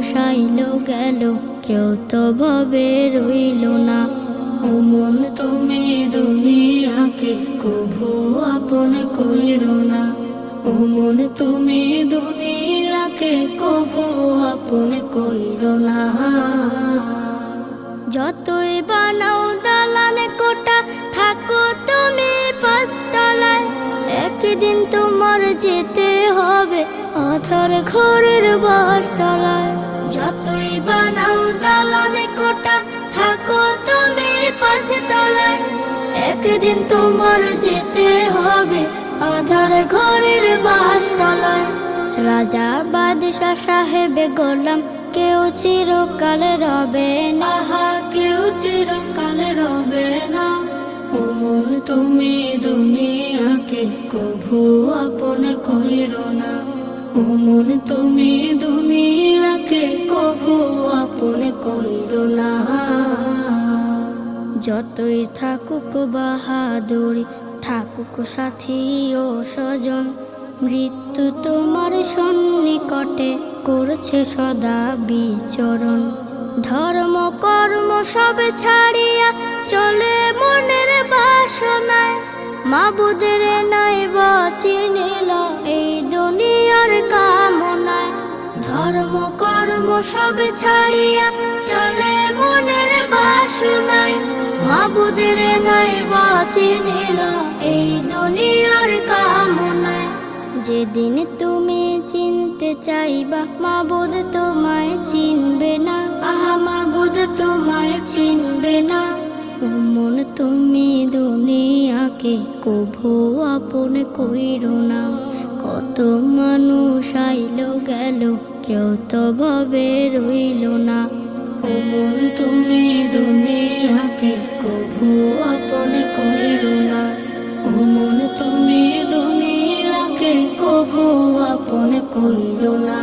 মানুষ আইলো গেল, কেউ তো ভবে রইল না। ও মন তুমি দুনিয়াকে কভু আপন কইরো না। ও মন তুমি দুনিয়াকে কভু আপন কইরো না। যতই বানাও দালান কোটা, থাকো তুমি পাঁচতলায়, একদিন তোমার যেতে হবে অথর ঘরের বাসতলায়। যতই বানাও দালান কোটা, থাকো তুমি পাঁচতলায়, একদিন তোমার যেতে হবে অধর ঘরের বাসতলায়। রাজা বাদশাহ সাহেবে গোলাম কেউ চিরকাল রবে না, কেউ চিরকাল রবে না। ও মন তুমি দুনিয়াকে কভু আপন কইরো না। ও মন তুমি দুনিয়াকে কভু আপন কইরো না। যতই থাকুক বাহাদুরি, থাকুক সাথী ও স্বজন, মৃত্যু তোমার সন্নিকটে করছে সদা বিচরণ। ধর্ম কর্ম সব ছাড়িয়া চলে মনের বাসনায়, মাবুদের নাই চিনিল এই দুনিয়ার কামনায়। ধর্ম কর্ম সব ছাড়িয়া চলে মনের বাসনায়, মাবুদের নাই চিনিল এই দুনিয়ার কামনায়। যেদিন তুমি চিনতে চাইবা মাবুদ তোমায় চিনবে না, আহা মাবুদ তোমায় চিনবে না। ও মন তুমি দুনিয়াকে কভু আপন কইরো না। কত মানুষ আইলো গেল, কেউ তো ভবে রইল না। ও মন তুমি দুনিয়াকে কভু আপন কইরো না। ও মন তুমি দুনিয়াকে কভু আপন কইরো না।